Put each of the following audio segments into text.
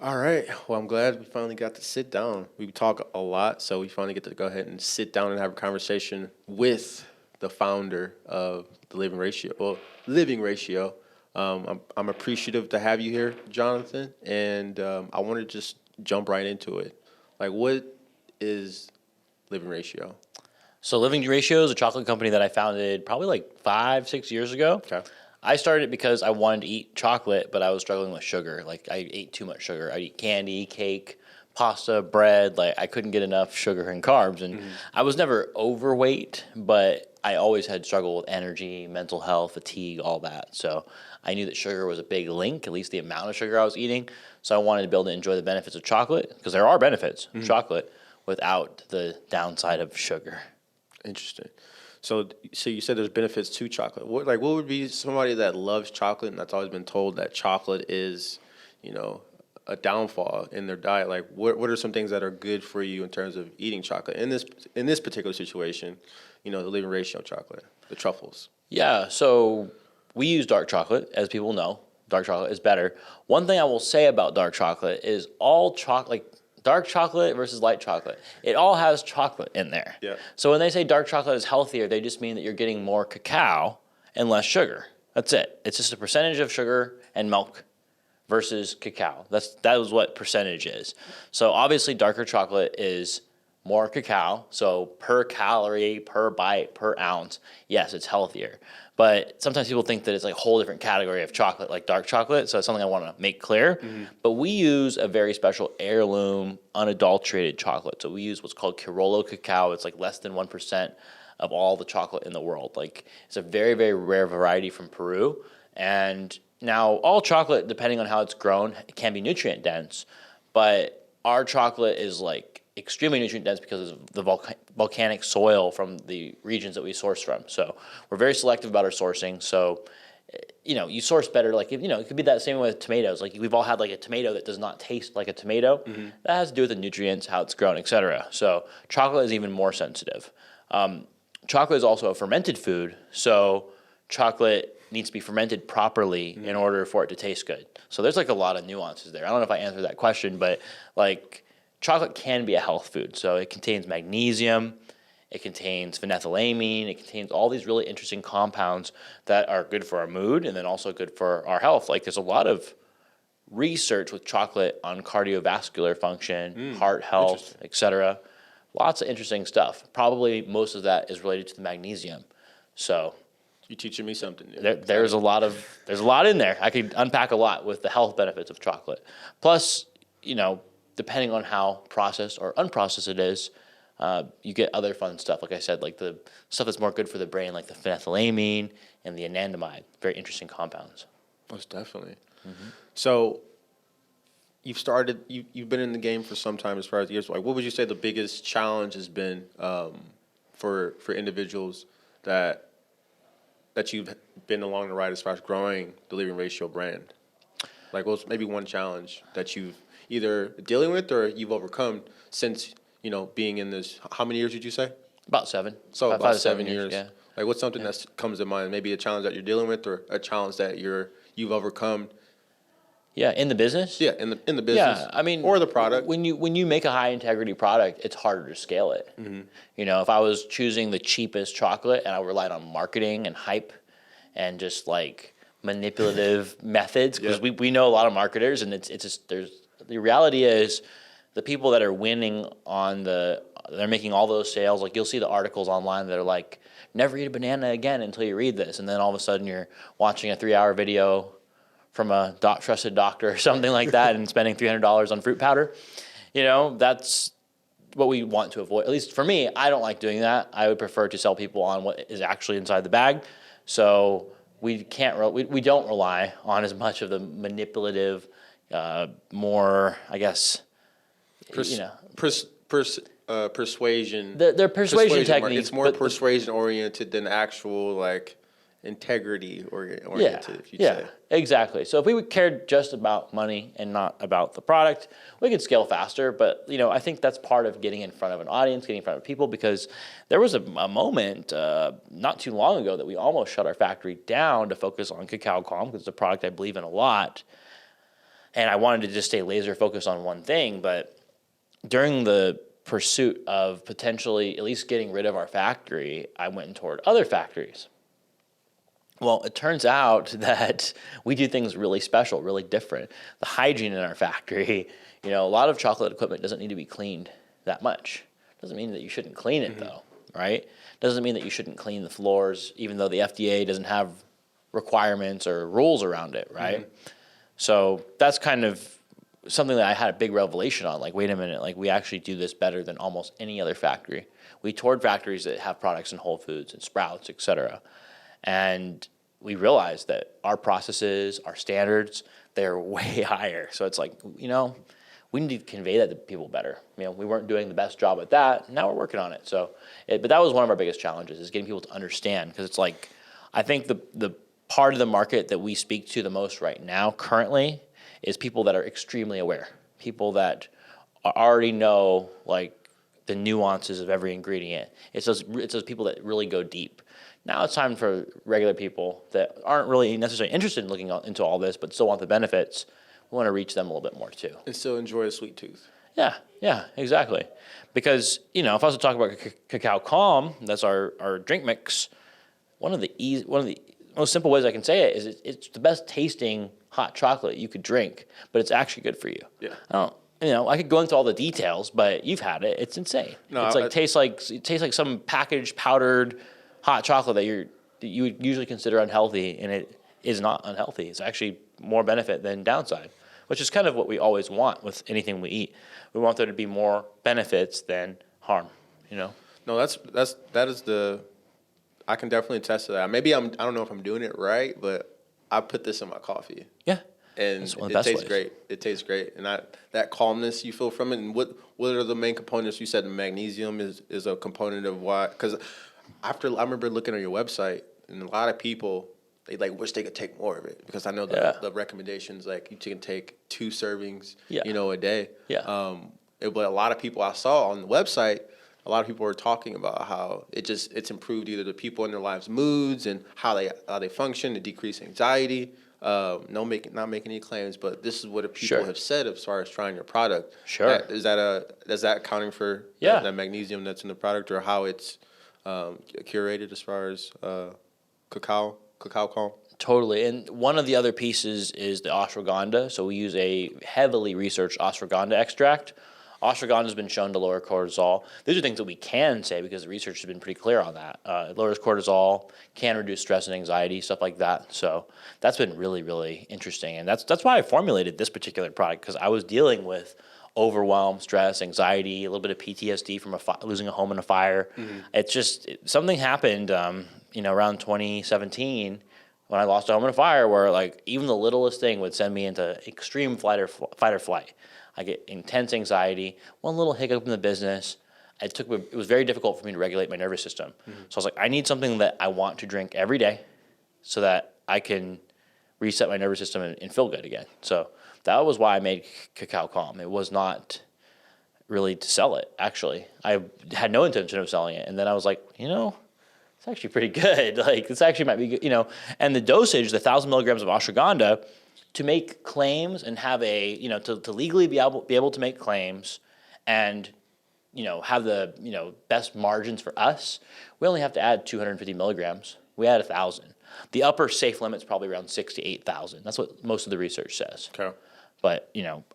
All right. Well, I'm glad we finally got to sit down. We talk a lot, so we finally get to go ahead and sit down and have a conversation with the founder of the Living Ratio. Well, Living Ratio. I'm appreciative to have you here, Jonathan, and I want to just jump right into it. Like, what is Living Ratio? So Living Ratio is a chocolate company that I founded probably like 5, 6 years ago. Okay. I started it because I wanted to eat chocolate, but I was struggling with sugar. Like I ate too much sugar. I'd eat candy, cake, pasta, bread. Like I couldn't get enough sugar and carbs. And I was never overweight, but I always had struggle with energy, mental health, fatigue, all that. So I knew that sugar was a big link, at least the amount of sugar I was eating. So I wanted to be able to enjoy the benefits of chocolate, because there are benefits of chocolate, without the downside of sugar. Interesting. So you said there's benefits to chocolate. What would be somebody that loves chocolate and that's always been told that chocolate is, you know, a downfall in their diet? Like, what are some things that are good for you in terms of eating chocolate in this particular situation? You know, the Living Ratio chocolate, the truffles. Yeah, so we use dark chocolate, as people know. Dark chocolate is better. One thing I will say about dark chocolate is all chocolate, like dark chocolate versus light chocolate, it all has chocolate in there. Yeah. So when they say dark chocolate is healthier, they just mean that you're getting more cacao and less sugar. That's it. It's just a percentage of sugar and milk versus cacao. That is what percentage is. So obviously darker chocolate is more cacao. So per calorie, per bite, per ounce, yes, it's healthier. But sometimes people think that it's like a whole different category of chocolate, like dark chocolate. So it's something I want to make clear. But we use a very special heirloom, unadulterated chocolate. So we use what's called Criollo cacao. It's like less than 1% of all the chocolate in the world. Like it's a very, very rare variety from Peru. And now all chocolate, depending on how it's grown, it can be nutrient dense. But our chocolate is like extremely nutrient dense because of the volcanic soil from the regions that we source from. So we're very selective about our sourcing. So, you know, you source better. Like, if, you know, it could be that same way with tomatoes. Like we've all had like a tomato that does not taste like a tomato. That has to do with the nutrients, how it's grown, etc. So chocolate is even more sensitive. Chocolate is also a fermented food. So chocolate needs to be fermented properly in order for it to taste good. So there's like a lot of nuances there. I don't know if I answered that question, but like, chocolate can be a health food. So it contains magnesium, it contains phenethylamine, it contains all these really interesting compounds that are good for our mood and then also good for our health. Like there's a lot of research with chocolate on cardiovascular function, heart health, etc. Lots of interesting stuff. Probably most of that is related to the magnesium. So You're teaching me something new. there's a lot in there. I could unpack a lot with the health benefits of chocolate. Plus, you know, depending on how processed or unprocessed it is, you get other fun stuff. Like I said, like the stuff that's more good for the brain, like the phenethylamine and the anandamide. Very interesting compounds. Most definitely. So you've been in the game for some time as far as years. Like, what would you say the biggest challenge has been for individuals that you've been along the ride as far as growing the Living Ratio brand? Like, what's maybe one challenge that you've either dealing with or you've overcome since, you know, being in this, how many years did you say? About 7. So About about 5 to 7 7 years. Yeah. Like, what's something that comes to mind? Maybe a challenge that you're dealing with or a challenge that you've overcome? Yeah, in the business? Yeah, in the business. Yeah, I mean, or the product. When you make a high integrity product, it's harder to scale it. You know, if I was choosing the cheapest chocolate and I relied on marketing and hype and just like manipulative methods, because we know a lot of marketers, and it's just the reality is the people that are winning they're making all those sales. Like you'll see the articles online that are like, never eat a banana again until you read this, and then all of a sudden you're watching a 3-hour video from a trusted doctor or something like that and spending $300 on fruit powder. You know, that's what we want to avoid. At least for me, I don't like doing that. I would prefer to sell people on what is actually inside the bag. So we don't rely on as much of the manipulative, more, I guess, persuasion. They're persuasion techniques. It's more persuasion oriented than actual like integrity oriented. If you'd say. Exactly. So if we cared just about money and not about the product, we could scale faster. But you know, I think that's part of getting in front of an audience, getting in front of people, because there was a moment not too long ago that we almost shut our factory down to focus on cacao calm, because it's a product I believe in a lot. and I wanted to just stay laser focused on one thing. But during the pursuit of potentially at least getting rid of our factory, I went toward other factories. Well, it turns out that we do things really special, really different. The hygiene in our factory, a lot of chocolate equipment doesn't need to be cleaned that much. Doesn't mean that you shouldn't clean it though, right? Doesn't mean that you shouldn't clean the floors, even though the FDA doesn't have requirements or rules around it, right? So that's kind of something that I had a big revelation on. Like, wait a minute, like we actually do this better than almost any other factory. We toured factories that have products in Whole Foods and Sprouts, et cetera. And we realized that our processes, our standards, they're way higher. So it's like, we need to convey that to people better. We weren't doing the best job at that. Now we're working on it. So, but that was one of our biggest challenges, is getting people to understand. Because it's like, I think the part of the market that we speak to the most right now currently is people that are extremely aware. People that already know like the nuances of every ingredient. It's those people that really go deep. Now it's time for regular people that aren't really necessarily interested in looking into all this, but still want the benefits. We want to reach them a little bit more too. And still enjoy a sweet tooth. Yeah, exactly. Because, if I was to talk about Cacao Calm, that's our drink mix, one of the most simple ways I can say it is it's the best tasting hot chocolate you could drink, but it's actually good for you. Yeah. I could go into all the details, but you've had it. It's insane. No, it tastes like some packaged powdered hot chocolate that you would usually consider unhealthy, and it is not unhealthy. It's actually more benefit than downside, which is kind of what we always want with anything we eat. We want there to be more benefits than harm. No, that is I can definitely attest to that. Maybe I don't know if I'm doing it right, but I put this in my coffee. Yeah. And it tastes great. It tastes great, and that calmness you feel from it. And what are the main components? You said the magnesium is a component of why. Because I remember looking at your website, and a lot of people they wish they could take more of it, because I know the recommendations, like you can take 2 servings, a day. Yeah. But a lot of people I saw on the website, a lot of people were talking about how it's improved either the people in their lives' moods and how they function, to decrease anxiety. Not making any claims, but this is what people have said as far as trying your product. Sure. Is that accounting for the magnesium that's in the product, or how it's curated as far as cacao calm? Totally. And one of the other pieces is the ashwagandha. So we use a heavily researched ashwagandha extract. Ashwagandha has been shown to lower cortisol. These are things that we can say because the research has been pretty clear on that. It lowers cortisol, can reduce stress and anxiety, stuff like that. So that's been really, really interesting. And that's why I formulated this particular product, because I was dealing with overwhelm, stress, anxiety, a little bit of PTSD from losing a home in a fire. Mm-hmm. It's just something happened, around 2017 when I lost a home in a fire, where like even the littlest thing would send me into extreme fight or flight. I get intense anxiety. One little hiccup in the business, it was very difficult for me to regulate my nervous system. Mm-hmm. So I was like, I need something that I want to drink every day, so that I can reset my nervous system and feel good again. So that was why I made Cacao Calm. It was not really to sell it, actually. I had no intention of selling it. And then I was like, it's actually pretty good. Like, this actually might be good, And the dosage, the 1,000 milligrams of ashwagandha, to make claims and have to legally be able to make claims and, have the, best margins for us, we only have to add 250 milligrams. We add 1,000. The upper safe limit's probably around 6,000 to 8,000. That's what most of the research says. Okay. But,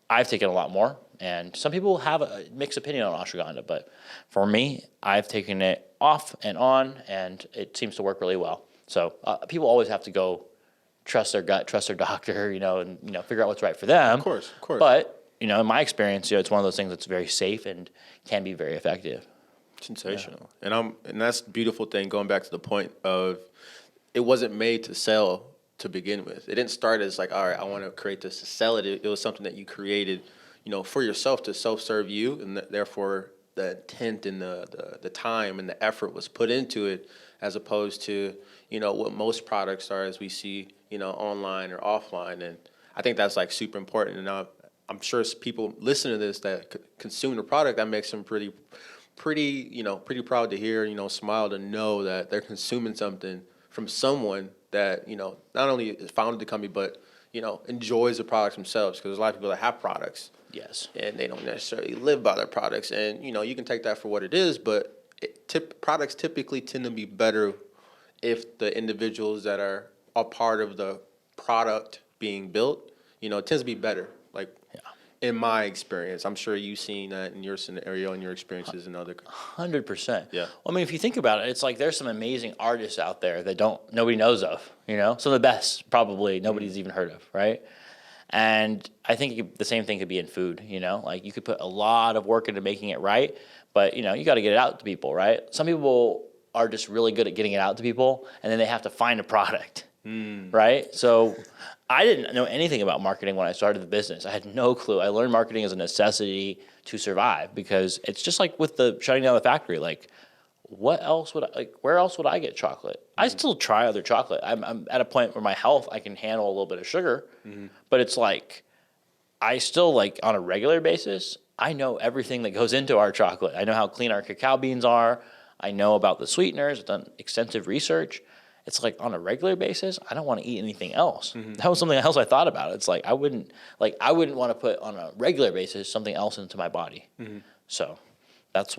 I've taken a lot more, and some people have a mixed opinion on ashwagandha, but for me, I've taken it off and on, and it seems to work really well. So people always have to go trust their gut, trust their doctor, and figure out what's right for them. Of course. But, in my experience, it's one of those things that's very safe and can be very effective. Sensational. Yeah. And that's the beautiful thing, going back to the point of, it wasn't made to sell to begin with. It didn't start as like, all right, I want to create this to sell it. It was something that you created, for yourself, to self-serve you, and therefore the intent and the time and the effort was put into it, as opposed to, what most products are, as we see, online or offline. And I think that's like super important. And I'm sure people listen to this that consume the product, that makes them pretty proud to hear, smile to know that they're consuming something from someone that, not only founded the company, but, enjoys the products themselves, because there's a lot of people that have products Yes. and they don't necessarily live by their products. And, you can take that for what it is, but products typically tend to be better if the individuals that are a part of the product being built, it tends to be better. Like, in my experience, I'm sure you've seen that in your scenario and your experiences in other. 100%. Yeah. Well, I mean, if you think about it, it's like there's some amazing artists out there that nobody knows of. Some of the best probably nobody's even heard of, right? And I think the same thing could be in food. Like you could put a lot of work into making it right, but you got to get it out to people, right? Some people are just really good at getting it out to people, and then they have to find a product, right? So I didn't know anything about marketing when I started the business. I had no clue. I learned marketing as a necessity to survive, because it's just like with the shutting down the factory. Like, what else would where else would I get chocolate? I still try other chocolate. I'm at a point where my health, I can handle a little bit of sugar, but it's like, I still, like, on a regular basis, I know everything that goes into our chocolate. I know how clean our cacao beans are. I know about the sweeteners. I've done extensive research. It's like, on a regular basis, I don't want to eat anything else. That was something else I thought about. It's like, I wouldn't want to put on a regular basis something else into my body. So that's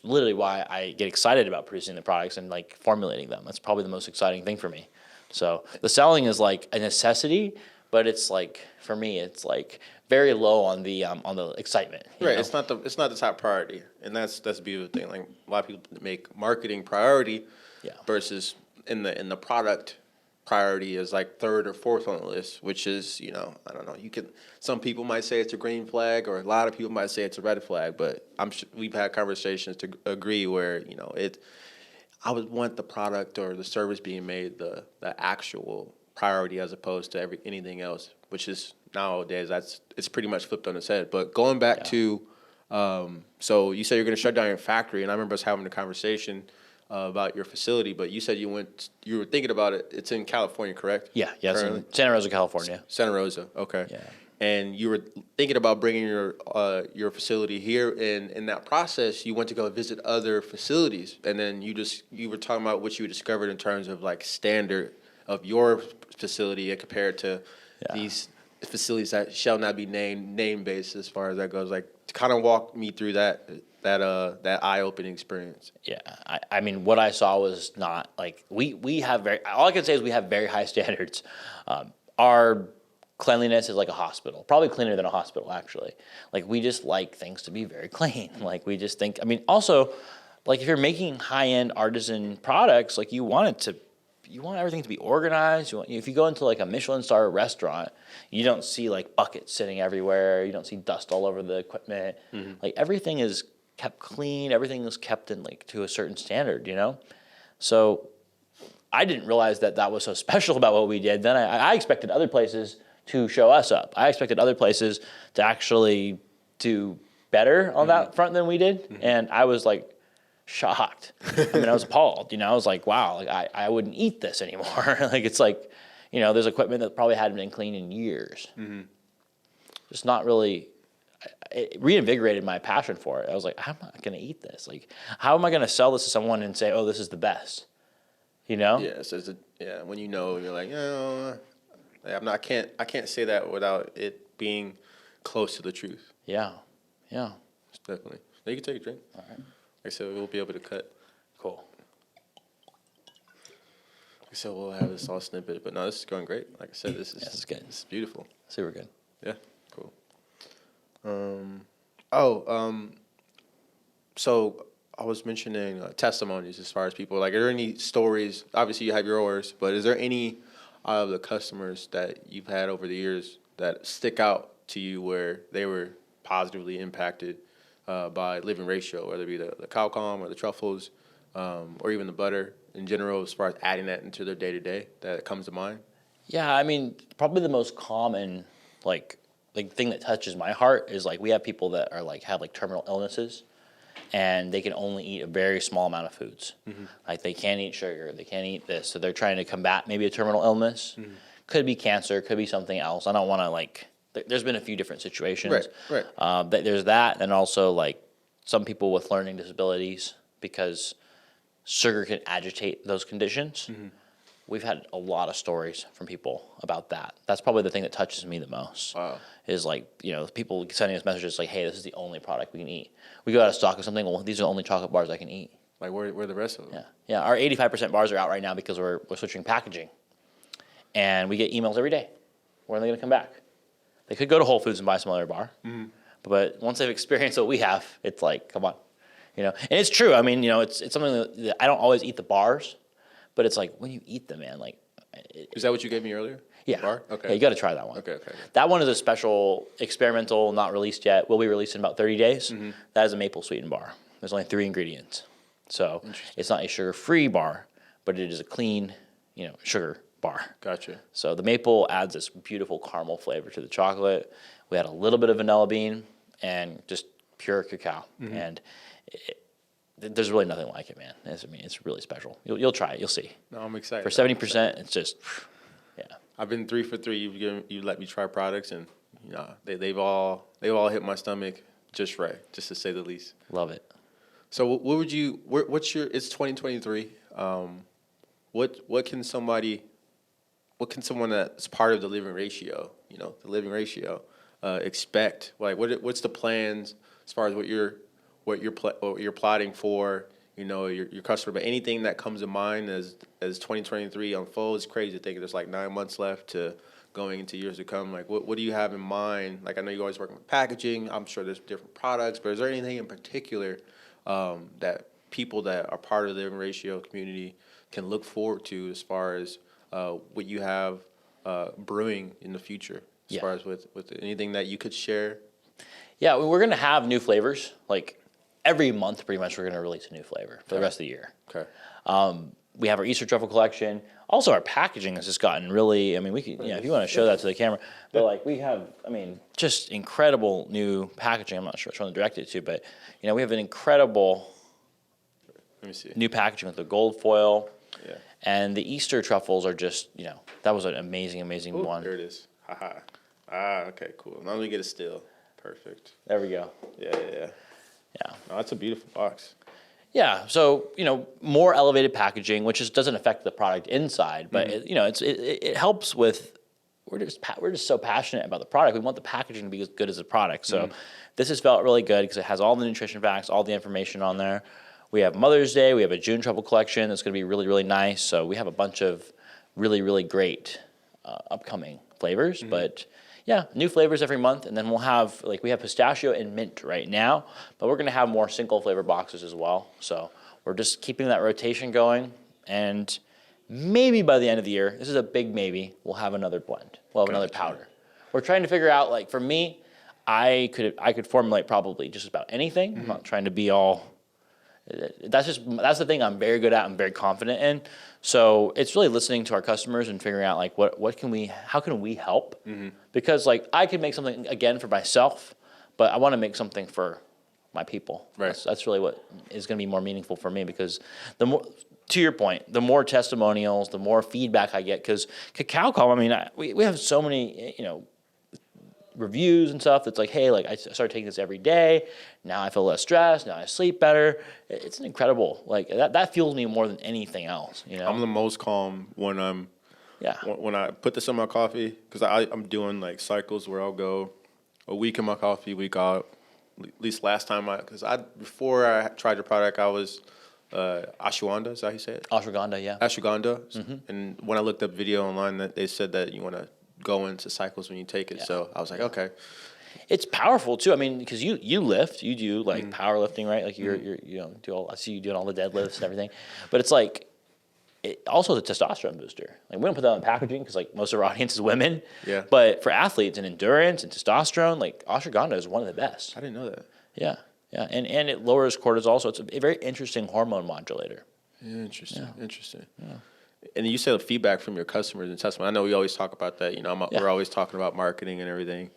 literally why I get excited about producing the products and like formulating them. That's probably the most exciting thing for me. So the selling is like a necessity, but it's like, for me, it's like very low on the excitement. Right. know? It's not the top priority, and that's the beautiful thing. Like, a lot of people make marketing priority, versus in the product priority is like third or fourth on the list, which is, I don't know. Some people might say it's a green flag, or a lot of people might say it's a red flag, but I'm sure we've had conversations to agree where, I would want the product or the service being made the actual priority, as opposed to anything else, which is nowadays it's pretty much flipped on its head. But going back to, so you said you're going to shut down your factory, and I remember us having a conversation about your facility, but you said you were thinking about it. It's in California, correct? Yeah, it's in Santa Rosa, California. Santa Rosa, okay. Yeah. And you were thinking about bringing your facility here, and in that process, you went to go visit other facilities, and then you were talking about what you discovered in terms of like standard of your facility compared to these facilities that shall not be name based, as far as that goes. Like, to kind of walk me through that eye-opening experience. Yeah, I mean, what I saw was not like we have all I can say is we have very high standards. Our cleanliness is like a hospital, probably cleaner than a hospital, actually. Like, we just like things to be very clean. Like, we just think, I mean, also, like, if you're making high-end artisan products, like, you want everything to be organized. If you go into like a Michelin star restaurant, you don't see like buckets sitting everywhere. You don't see dust all over the equipment. Like, everything is kept clean. Everything is kept in like to a certain standard, So I didn't realize that was so special about what we did. Then I expected other places to show us up. I expected other places to actually do better on that front than we did. And I was like shocked. I mean, I was appalled, I was like, wow, like I wouldn't eat this anymore. Like, it's like, there's equipment that probably hadn't been cleaned in years. Just not really, it reinvigorated my passion for it. I was like, I'm not going to eat this. Like, how am I going to sell this to someone and say, oh, this is the best? Yeah, so when you're like, I can't say that without it being close to the truth. Yeah. Definitely. Now you can take a drink. All right. Like I said, we'll be able to cut. Cool. Like I said, we'll have this all snippet, but no, this is going great. Like I said, this is good. This is beautiful. Super good. Yeah, cool. So I was mentioning testimonies as far as people. Like, are there any stories? Obviously, you have yours, but is there any of the customers that you've had over the years that stick out to you where they were positively impacted by living ratio, whether it be the cow calm or the truffles, or even the butter in general, as far as adding that into their day-to-day that comes to mind? Yeah, I mean, probably the most common like thing that touches my heart is like we have people that are like have like terminal illnesses, and they can only eat a very small amount of foods. Like, they can't eat sugar, they can't eat this, so they're trying to combat maybe a terminal illness. Could be cancer, could be something else. I don't want to like. There's been a few different situations. Right. There's that, and also like some people with learning disabilities, because sugar can agitate those conditions. we've had a lot of stories from people about that. That's probably the thing that touches me the most. Wow. Is like, people sending us messages like, hey, this is the only product we can eat. We go out of stock of something, well, these are the only chocolate bars I can eat. Like, where are the rest of them? Yeah. Our 85% bars are out right now because we're switching packaging. And we get emails every day. When are they going to come back? They could go to Whole Foods and buy some other bar. Mm-hmm. But once they've experienced what we have, it's like, come on. And it's true. I mean, it's something that I don't always eat the bars, but it's like when you eat them, man, like. Is that what you gave me earlier? Yeah. Bar? Okay. Yeah, you got to try that one. Okay. That one is a special experimental, not released yet. Will be released in about 30 days. Mm-hmm. That is a maple sweetened bar. There's only 3 ingredients. So it's not a sugar-free bar, but it is a clean, sugar bar. Gotcha. So the maple adds this beautiful caramel flavor to the chocolate. We had a little bit of vanilla bean and just pure cacao. Mm-hmm. And there's really nothing like it, man. It's really special. You'll try it. You'll see. No, I'm excited. For 70%, it's just, yeah. I've been 3 for 3. You let me try products, and they've all hit my stomach just right, just to say the least. Love it. So what's your? It's 2023. What can someone that's part of the living ratio, expect? Like, what's the plans as far as what you're plotting for? Your customer, but anything that comes to mind as 2023 unfolds. It's crazy to think there's like 9 months left to going into years to come. Like, what do you have in mind? Like, I know you're always working with packaging. I'm sure there's different products, but is there anything in particular that people that are part of the living ratio community can look forward to as far as what you have brewing in the future? As far as with anything that you could share? Yeah, we're going to have new flavors. Like, every month, pretty much, we're going to release a new flavor for the rest of the year. Okay. We have our Easter truffle collection. Also, our packaging has just gotten really. We could, if you want to show that to the camera, but like we have, just incredible new packaging. I'm not sure which one to direct it to, but we have an incredible. Let me see. New packaging with the gold foil. Yeah. And the Easter truffles are just, that was an amazing one. There it is. Haha. Okay, cool. Now let me get it still. Perfect. There we go. Yeah. Yeah. No, that's a beautiful box. Yeah. So, more elevated packaging, which doesn't affect the product inside, but it helps with. We're just so passionate about the product. We want the packaging to be as good as the product. So, this has felt really good because it has all the nutrition facts, all the information on there. We have Mother's Day. We have a June truffle collection that's going to be really, really nice. So we have a bunch of really, really great upcoming flavors. But yeah, new flavors every month. And then we'll have, we have pistachio and mint right now, but we're going to have more single flavor boxes as well. So we're just keeping that rotation going. And maybe by the end of the year, this is a big maybe, we'll have another blend. We'll have another powder. We're trying to figure out, for me, I could formulate probably just about anything. I'm not trying to be all. That's the thing I'm very good at. I'm very confident in. So it's really listening to our customers and figuring out how can we help? Mm-hmm. Because I could make something again for myself, but I want to make something for my people. Right. That's really what is going to be more meaningful for me. Because the more, to your point, the more testimonials, the more feedback I get. Because Cacao Calm, we have so many, reviews and stuff that's hey, I started taking this every day. Now I feel less stressed. Now I sleep better. It's an incredible, that fuels me more than anything else, I'm the most calm when when I put this in my coffee, because I'm doing cycles where I'll go a week in my coffee, week out. At least last time before I tried the product, I was ashwagandha, is that how you say it? Ashwagandha, yeah. Ashwagandha. Mm-hmm. And when I looked up video online, that they said that you want to go into cycles when you take it. Yeah. So I was like, okay. It's powerful too. Because you lift, you do powerlifting, right? I see you doing all the deadlifts and everything. But it's also the testosterone booster. We don't put that on packaging because most of our audience is women. Yeah. But for athletes and endurance and testosterone, ashwagandha is one of the best. I didn't know that. Yeah. And it lowers cortisol, so it's a very interesting hormone modulator. Interesting. Yeah. And you said feedback from your customers and testimony. I know we always talk about that. We're always talking about marketing and everything.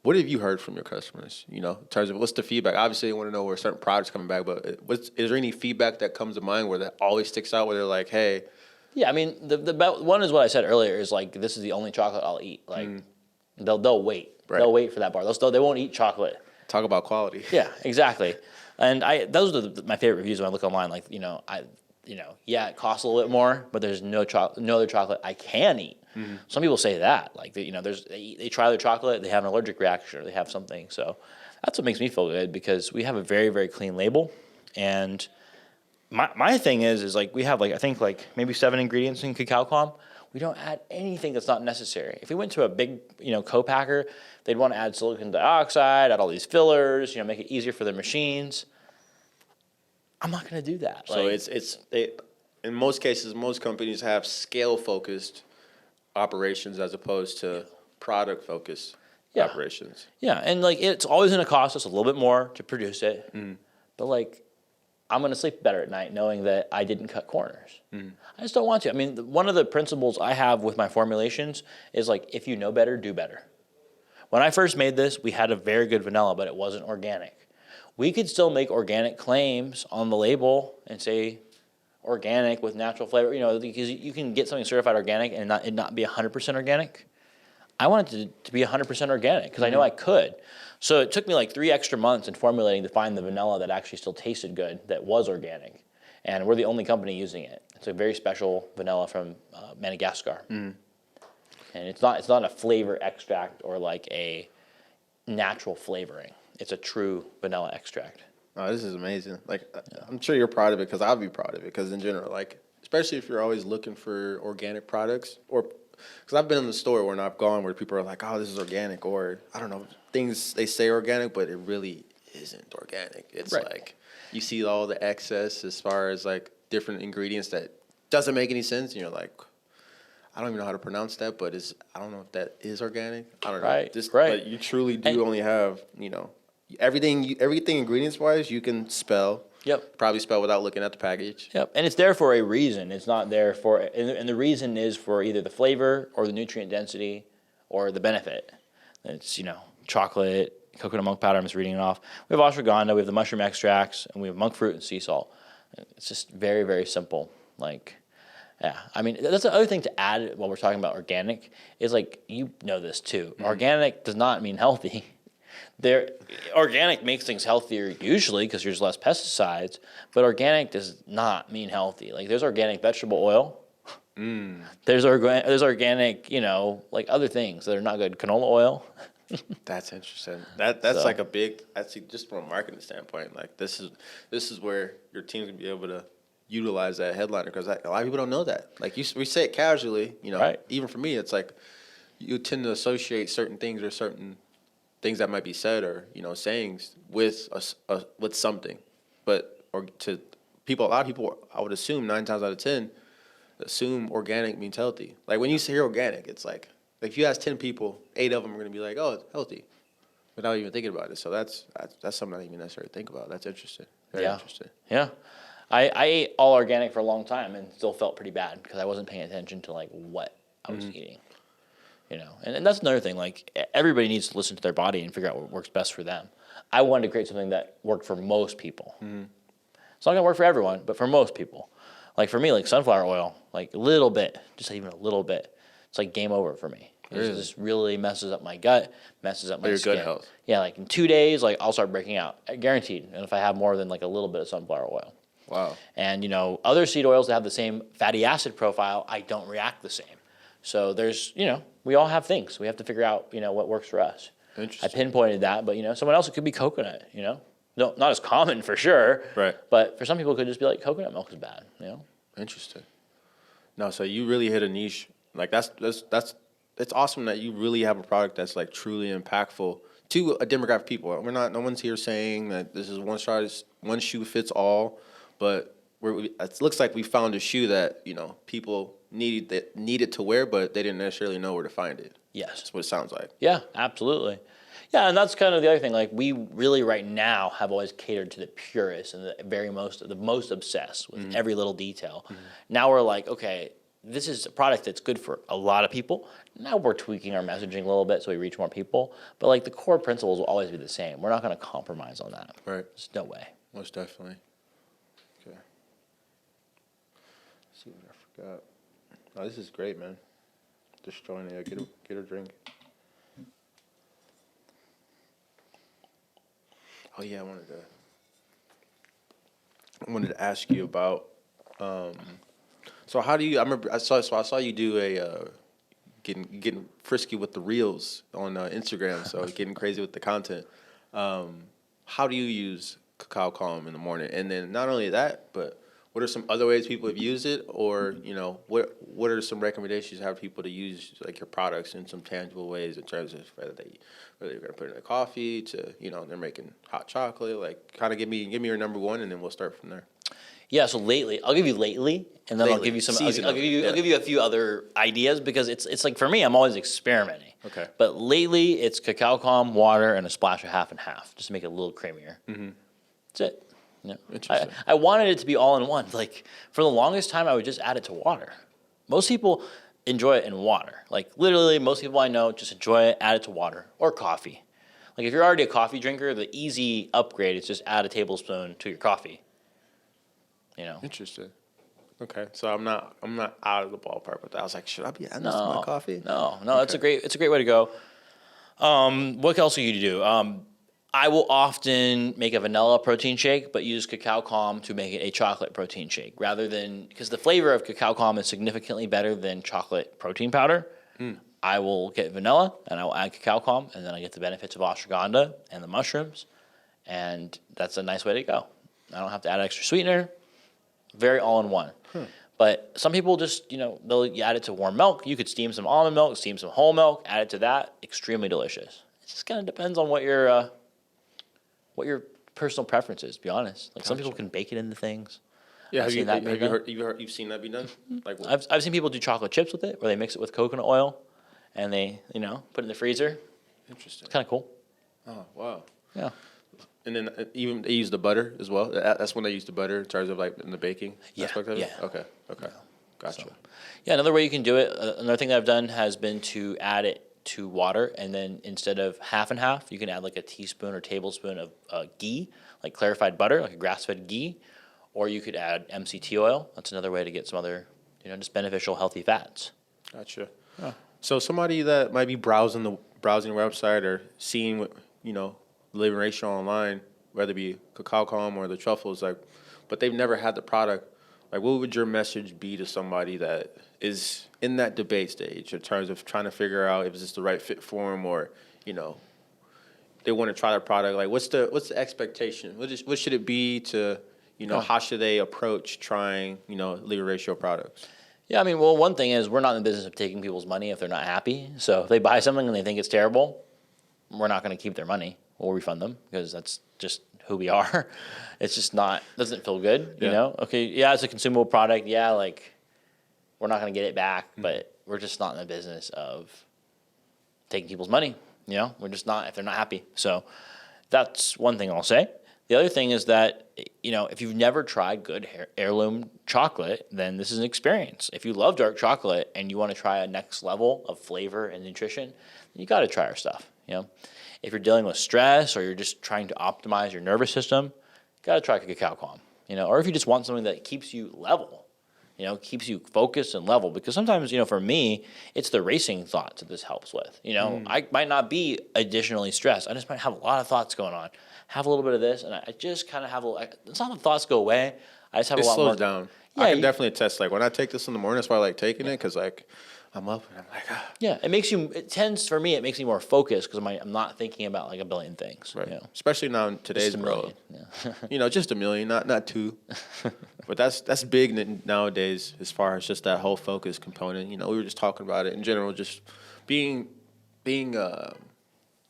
What have you heard from your customers? In terms of what's the feedback? Obviously, they want to know where certain products coming back, but is there any feedback that comes to mind where that always sticks out? Where they're like, "Hey." Yeah, the one is what I said earlier. Is this is the only chocolate I'll eat. They'll wait. Right. They'll wait for that bar. They won't eat chocolate. Talk about quality. Yeah, exactly. And those are my favorite reviews when I look online. yeah, it costs a little bit more, but there's no other chocolate I can eat. Some people say that, like, they try their chocolate, they have an allergic reaction, or they have something. So that's what makes me feel good, because we have a very, very clean label. And my thing is like, we have, like, I think, like, maybe 7 ingredients in cacao calm. We don't add anything that's not necessary. If we went to a big, co-packer, they'd want to add silicon dioxide, add all these fillers, make it easier for their machines. I'm not going to do that. So in most cases, most companies have scale-focused operations as opposed to product-focused operations. Yeah, and, like, it's always going to cost us a little bit more to produce it. But, like, I'm going to sleep better at night knowing that I didn't cut corners. I just don't want to. I mean, one of the principles I have with my formulations is, like, if you know better, do better. When I first made this, we had a very good vanilla, but it wasn't organic. We could still make organic claims on the label and say organic with natural flavor, because you can get something certified organic and it not be 100% organic. I wanted it to be 100% organic because I know I could. So it took me like 3 extra months in formulating to find the vanilla that actually still tasted good, that was organic. And we're the only company using it. It's a very special vanilla from Madagascar. And it's not a flavor extract or like a natural flavoring. It's a true vanilla extract. Oh, this is amazing. Like, I'm sure you're proud of it, because I'll be proud of it, because in general, like, especially if you're always looking for organic products, or because I've been in the store when I've gone where people are like, oh, this is organic, or I don't know, things they say organic, but it really isn't organic. It's like you see all the excess as far as like different ingredients that doesn't make any sense, and you're like, I don't even know how to pronounce that, but I don't know if that is organic. I don't know. But you truly do only have, everything ingredients wise you can spell. Yep. Probably spell without looking at the package. Yep. And it's there for a reason. It's not there for, and the reason is for either the flavor or the nutrient density or the benefit. It's, chocolate, coconut milk powder, I'm just reading it off. We have ashwagandha, we have the mushroom extracts, and we have monk fruit and sea salt. It's just very, very simple. Like, yeah. I mean, that's the other thing to add while we're talking about organic is, like, you know this too. Organic does not mean healthy. Organic makes things healthier usually because there's less pesticides, but organic does not mean healthy. Like, there's organic vegetable oil. There's organic, like other things that are not good. Canola oil. That's interesting. That's like a big. That's just from a marketing standpoint. Like, this is where your team's gonna be able to utilize that headliner, because a lot of people don't know that. Like, we say it casually, Right. Even for me, it's like you tend to associate certain things or certain things that might be said or sayings with with something, but to people, a lot of people, I would assume 9 times out of 10 assume organic means healthy. Like, when you hear organic, it's like if you ask 10 people, 8 of them are gonna be like, oh, it's healthy, without even thinking about it. So that's something I didn't even necessarily think about. That's interesting. Very interesting. Yeah. I ate all organic for a long time and still felt pretty bad because I wasn't paying attention to, like, what I was eating. And that's another thing. Like, everybody needs to listen to their body and figure out what works best for them. I wanted to create something that worked for most people. It's not gonna work for everyone, but for most people. Like, for me, like sunflower oil, like a little bit, just even a little bit, it's like game over for me. It just really messes up my gut, messes up my skin. Your gut health. Yeah, like in 2 days, like I'll start breaking out, guaranteed. And if I have more than like a little bit of sunflower oil. Wow. And other seed oils that have the same fatty acid profile, I don't react the same. So there's, we all have things. We have to figure out, what works for us. Interesting. I pinpointed that, but someone else, it could be coconut. No, not as common for sure. Right. But for some people, it could just be like coconut milk is bad. Interesting. No, so you really hit a niche. Like, it's awesome that you really have a product that's like truly impactful to a demographic of people. No one's here saying that this is one shoe fits all, but it looks like we found a shoe that people needed to wear, but they didn't necessarily know where to find it. Yes. That's what it sounds like. Yeah, absolutely. Yeah, and that's kind of the other thing. Like, we really right now have always catered to the purists and the most obsessed with every little detail. Now we're like, okay, this is a product that's good for a lot of people. Now we're tweaking our messaging a little bit so we reach more people. But, like, the core principles will always be the same. We're not going to compromise on that. Right. There's no way. Most definitely. Okay. Let's see what I forgot. Oh, this is great, man. Just join it. Get a drink. Oh yeah, I wanted to ask you about So how do you? I remember I saw you do a getting frisky with the reels on Instagram. So getting crazy with the content. How do you use cacao calm in the morning? And then not only that, but what are some other ways people have used it, or what are some recommendations you have people to use like your products in some tangible ways in terms of whether they're gonna put it in a coffee to they're making hot chocolate. Like kind of give me your number one, and then we'll start from there. Yeah, so lately, I'll give you lately, and then I'll Lately, give you some. seasonal, I'll give you a few other ideas because it's like for me, I'm always experimenting. Okay. But lately, it's cacao calm, water, and a splash of half and half, just to make it a little creamier. Mm-hmm. That's it. Yeah. Interesting. I wanted it to be all in one. Like for the longest time, I would just add it to water. Most people enjoy it in water. Like literally, most people I know just enjoy it, add it to water or coffee. Like if you're already a coffee drinker, the easy upgrade is just add a tablespoon to your coffee. Interesting. Okay, so I'm not out of the ballpark with that. I was like, should I be adding this to my coffee? No, Okay. it's a great way to go. What else are you to do? I will often make a vanilla protein shake, but use cacao calm to make it a chocolate protein shake rather than because the flavor of cacao calm is significantly better than chocolate protein powder. I will get vanilla and I will add cacao calm, and then I get the benefits of ashwagandha and the mushrooms, and that's a nice way to go. I don't have to add extra sweetener. Very all in one. But some people just, they'll add it to warm milk. You could steam some almond milk, steam some whole milk, add it to that. Extremely delicious. It just kind of depends on what your personal preference is, to be honest. Like some people can bake it into things. Yeah, I've seen that be done. you've seen that be done? Like, I've seen people do chocolate chips with it, where they mix it with coconut oil, and they, put it in the freezer. interesting. It's kind of cool. Oh, wow. Yeah. And then even they use the butter as well. That's when they use the butter in terms of like in the baking aspect of it. Yeah. Okay. Gotcha. So, yeah, another way you can do it, another thing that I've done has been to add it to water, and then instead of half and half, you can add like a teaspoon or tablespoon of ghee, like clarified butter, like a grass-fed ghee, or you could add MCT oil. That's another way to get some other, just beneficial, healthy fats. Gotcha. So somebody that might be browsing your website or seeing what living ratio online, whether it be cacao calm or the truffles, but they've never had the product. Like, what would your message be to somebody that is in that debate stage in terms of trying to figure out if this is the right fit for them, or they want to try the product? Like, what's the expectation? What should it be to how should they approach trying living ratio products? Yeah, I mean, well, one thing is we're not in the business of taking people's money if they're not happy. So if they buy something and they think it's terrible, we're not going to keep their money. We'll refund them because that's just who we are. It's just doesn't feel good, Okay, yeah, it's a consumable product. Yeah, like we're not going to get it back, but we're just not in the business of taking people's money. We're just not if they're not happy. So that's one thing I'll say. The other thing is that, if you've never tried good heirloom chocolate, then this is an experience. If you love dark chocolate and you want to try a next level of flavor and nutrition, you got to try our stuff, If you're dealing with stress or you're just trying to optimize your nervous system, got to try cacao calm, Or if you just want something that keeps you level, keeps you focused and level. Because sometimes, for me, it's the racing thoughts that this helps with. I might not be additionally stressed. I just might have a lot of thoughts going on. Have a little bit of this, and I just kind of have it's not the thoughts go away. I just have a lot more. It slows down. Yeah, I can definitely attest. Like when I take this in the morning, that's why I like taking it because like I'm up and I'm like. Yeah, it makes me more focused because I'm not thinking about like a billion things. Right. Especially now in today's world. Yeah. Just a million, not two. But that's big nowadays as far as just that whole focus component. We were just talking about it in general, just being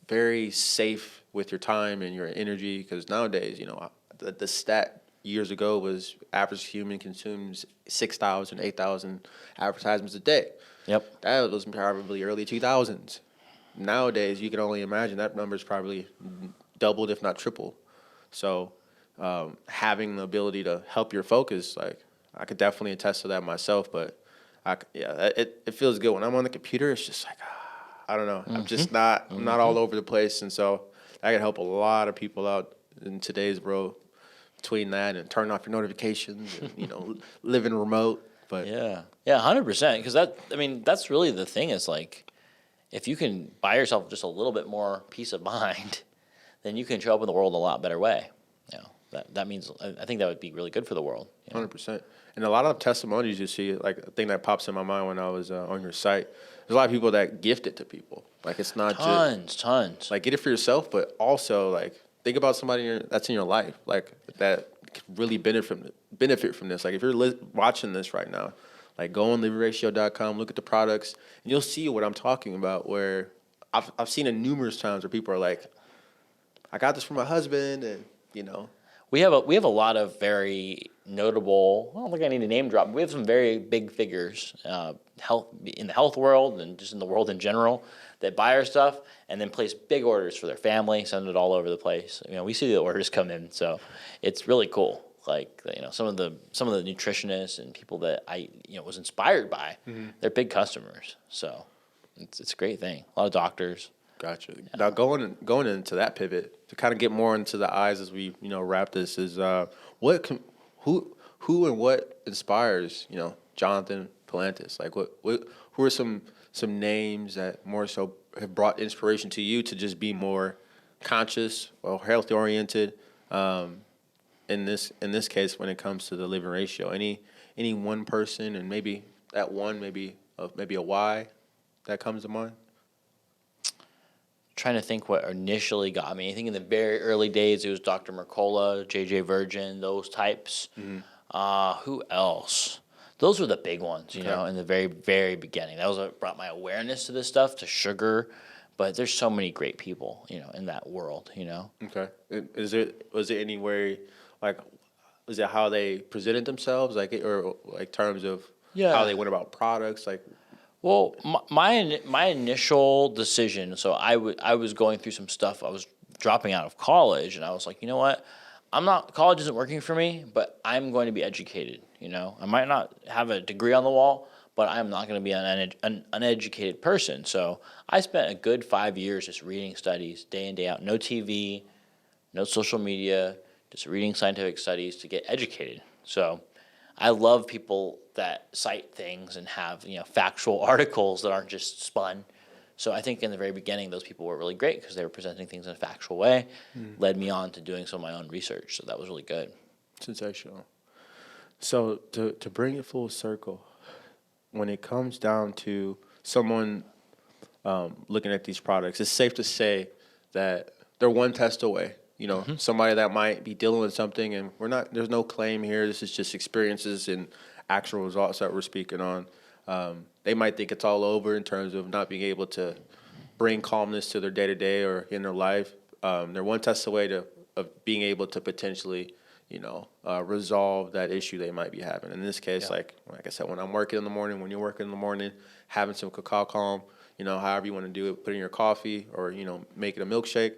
very safe with your time and your energy, because nowadays, the stat years ago was average human consumes 6,000, 8,000 advertisements a day. Yep. That was probably early 2000s. Nowadays, you can only imagine that number's probably doubled, if not tripled. So having the ability to help your focus, like I could definitely attest to that myself. But it feels good when I'm on the computer. It's just like I don't know. I'm just not. I'm not all over the place, and so that could help a lot of people out in today's world. Between that and turning off your notifications, and, living remote. But yeah, 100%. Because that's really the thing. Is like, if you can buy yourself just a little bit more peace of mind, then you can show up in the world in a lot better way. That means I think that would be really good for the world. 100%. And a lot of testimonies you see, like a thing that pops in my mind when I was on your site, there's a lot of people that gift it to people. Like it's not Tons. like get it for yourself, but also like think about somebody that's in your life, like that could really benefit from this. Like if you're watching this right now, like go on liveratio.com, look at the products, and you'll see what I'm talking about. Where I've seen it numerous times where people are like, I got this from my husband, and you know. We have a lot of very notable. I don't think I need to name drop. But we have some very big figures, health in the health world and just in the world in general, that buy our stuff and then place big orders for their family, send it all over the place. You know, we see the orders come in, so it's really cool. Like some of the nutritionists and people that I was inspired by, they're big customers. So it's a great thing. A lot of doctors. Gotcha. Now going into that pivot to kind of get more into the eyes as we wrap this is who and what inspires Jonathan Pantalis? Like who are some names that more so have brought inspiration to you to just be more conscious or health oriented in this case when it comes to the living ratio? Any one person, and maybe that one maybe a why that comes to mind? Trying to think what initially got me. I think in the very early days it was Dr. Mercola, JJ Virgin, those types. Who else? Those were the big ones, you know, in the very, very beginning. That was what brought my awareness to this stuff, to sugar. But there's so many great people, in that world, Okay. Was it anywhere, like, was it how they presented themselves, like, or like terms of how they went about products, like? Well, my initial decision. So I was going through some stuff. I was dropping out of college, and I was like, you know what? College isn't working for me, but I'm going to be educated. I might not have a degree on the wall, but I'm not going to be an uneducated person. So I spent a good 5 years just reading studies day in, day out. No TV, no social media, just reading scientific studies to get educated. So I love people that cite things and have factual articles that aren't just spun. So I think in the very beginning, those people were really great because they were presenting things in a factual way, led me on to doing some of my own research. So that was really good. Sensational. So to bring it full circle, when it comes down to someone looking at these products, it's safe to say that they're one test away. Somebody that might be dealing with something, and there's no claim here. This is just experiences and actual results that we're speaking on. They might think it's all over in terms of not being able to bring calmness to their day-to-day or in their life. They're one test away of being able to potentially, resolve that issue they might be having. In this case, like I said, when I'm working in the morning, when you're working in the morning, having some cacao calm, however you want to do it, put in your coffee or, make it a milkshake.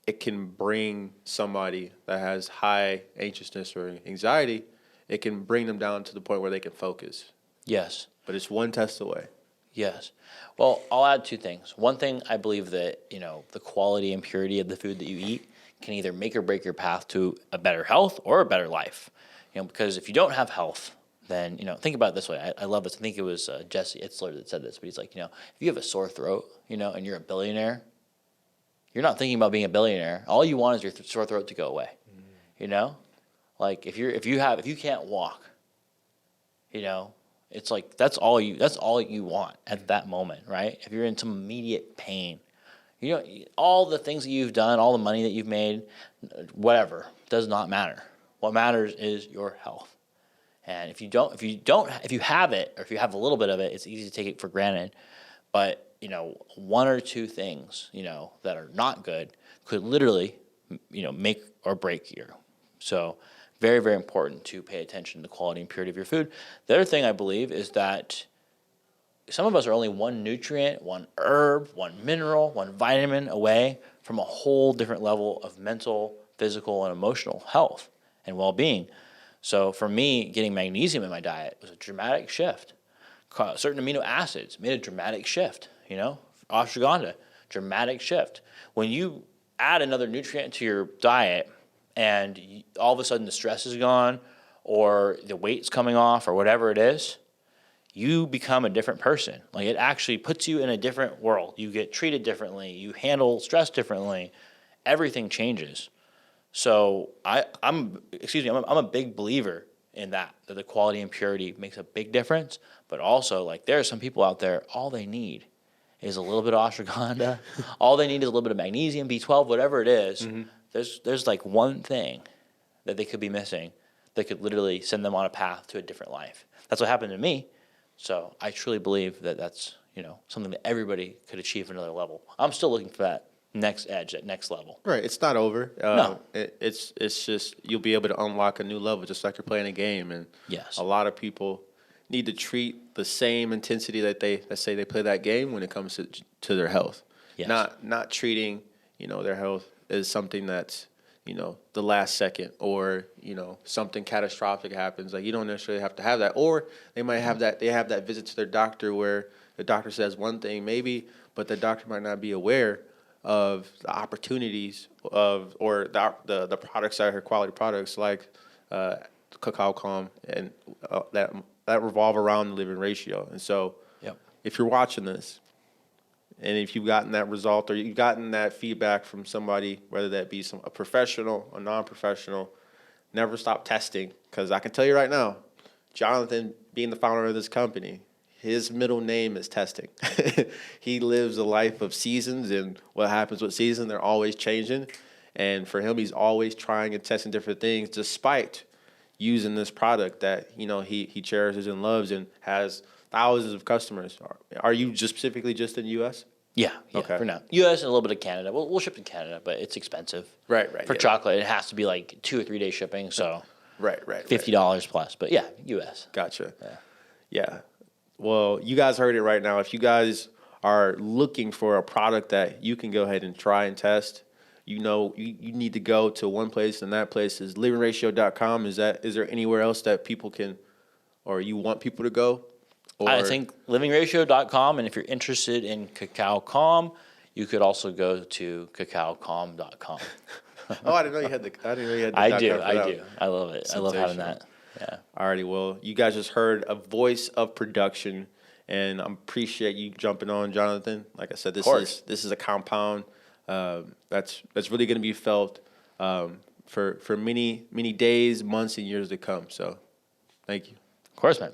It can bring somebody that has high anxiousness or anxiety, it can bring them down to the point where they can focus. Yes. But it's one test away. Yes. Well, I'll add two things. One thing, I believe that, the quality and purity of the food that you eat can either make or break your path to a better health or a better life. Because if you don't have health, then, think about it this way. I love this. I think it was Jesse Itzler that said this, but he's like, if you have a sore throat, and you're a billionaire, you're not thinking about being a billionaire. All you want is your sore throat to go away. Like if you can't walk, it's like that's all you want at that moment, right? If you're in some immediate pain, all the things that you've done, all the money that you've made, whatever, does not matter. What matters is your health. And if you have it, or if you have a little bit of it, it's easy to take it for granted. But one or two things, that are not good could literally, make or break you. So very, very important to pay attention to the quality and purity of your food. The other thing I believe is that some of us are only one nutrient, one herb, one mineral, one vitamin away from a whole different level of mental, physical, and emotional health and well-being. So for me, getting magnesium in my diet was a dramatic shift. Certain amino acids made a dramatic shift. Ashwagandha, dramatic shift. When you add another nutrient to your diet and all of a sudden the stress is gone or the weight's coming off or whatever it is, you become a different person. Like it actually puts you in a different world. You get treated differently. You handle stress differently. Everything changes. So I'm a big believer in that the quality and purity makes a big difference. But also, like, there are some people out there, all they need is a little bit of ashwagandha. All they need is a little bit of magnesium, B12, whatever it is. There's like one thing that they could be missing that could literally send them on a path to a different life. That's what happened to me. So I truly believe that that's, something that everybody could achieve at another level. I'm still looking for that next edge, that next level. Right, it's not over. No. It's just you'll be able to unlock a new level, just like you're playing a game. And Yes. a lot of people need to treat the same intensity that let's say they play that game when it comes to their health. Yes. Not treating their health as something that's the last second, or something catastrophic happens. Like, you don't necessarily have to have that, or they might have that. They have that visit to their doctor where the doctor says one thing maybe, but the doctor might not be aware of the opportunities or the products that are quality products, like Cacao Calm, and that revolve around the living ratio. And so, Yep. if you're watching this, and if you've gotten that result, or you've gotten that feedback from somebody, whether that be a professional or non-professional, never stop testing. Because I can tell you right now, Jonathan, being the founder of this company, his middle name is testing. He lives a life of seasons, and what happens with seasons, they're always changing. And for him, he's always trying and testing different things, despite using this product that he cherishes and loves, and has thousands of customers. Are you just specifically just in the U.S.? Yeah, Okay. for now. U.S. and a little bit of Canada. We'll ship to Canada, but it's expensive. Right. For Yeah. chocolate, it has to be like 2 or 3 day shipping, so Right. $50 plus. But yeah, U.S. Gotcha. Yeah. Well, you guys heard it right now. If you guys are looking for a product that you can go ahead and try and test, you need to go to one place, and that place is livingratio.com. Is there anywhere else that people can, or you want people to go? Or, I think livingratio.com, and if you're interested in Cacao Calm, you could also go to cacaocalm.com. Oh, I didn't know you had the. I didn't know you had the. I .com do. for I that. do. I love it. I love having Sensational. that. Yeah. Alrighty, well, you guys just heard a voice of production, and I appreciate you jumping on, Jonathan. Like I said, this is a compound that's really going to be felt for many days, months, and years to come. So, thank you. Of course, man.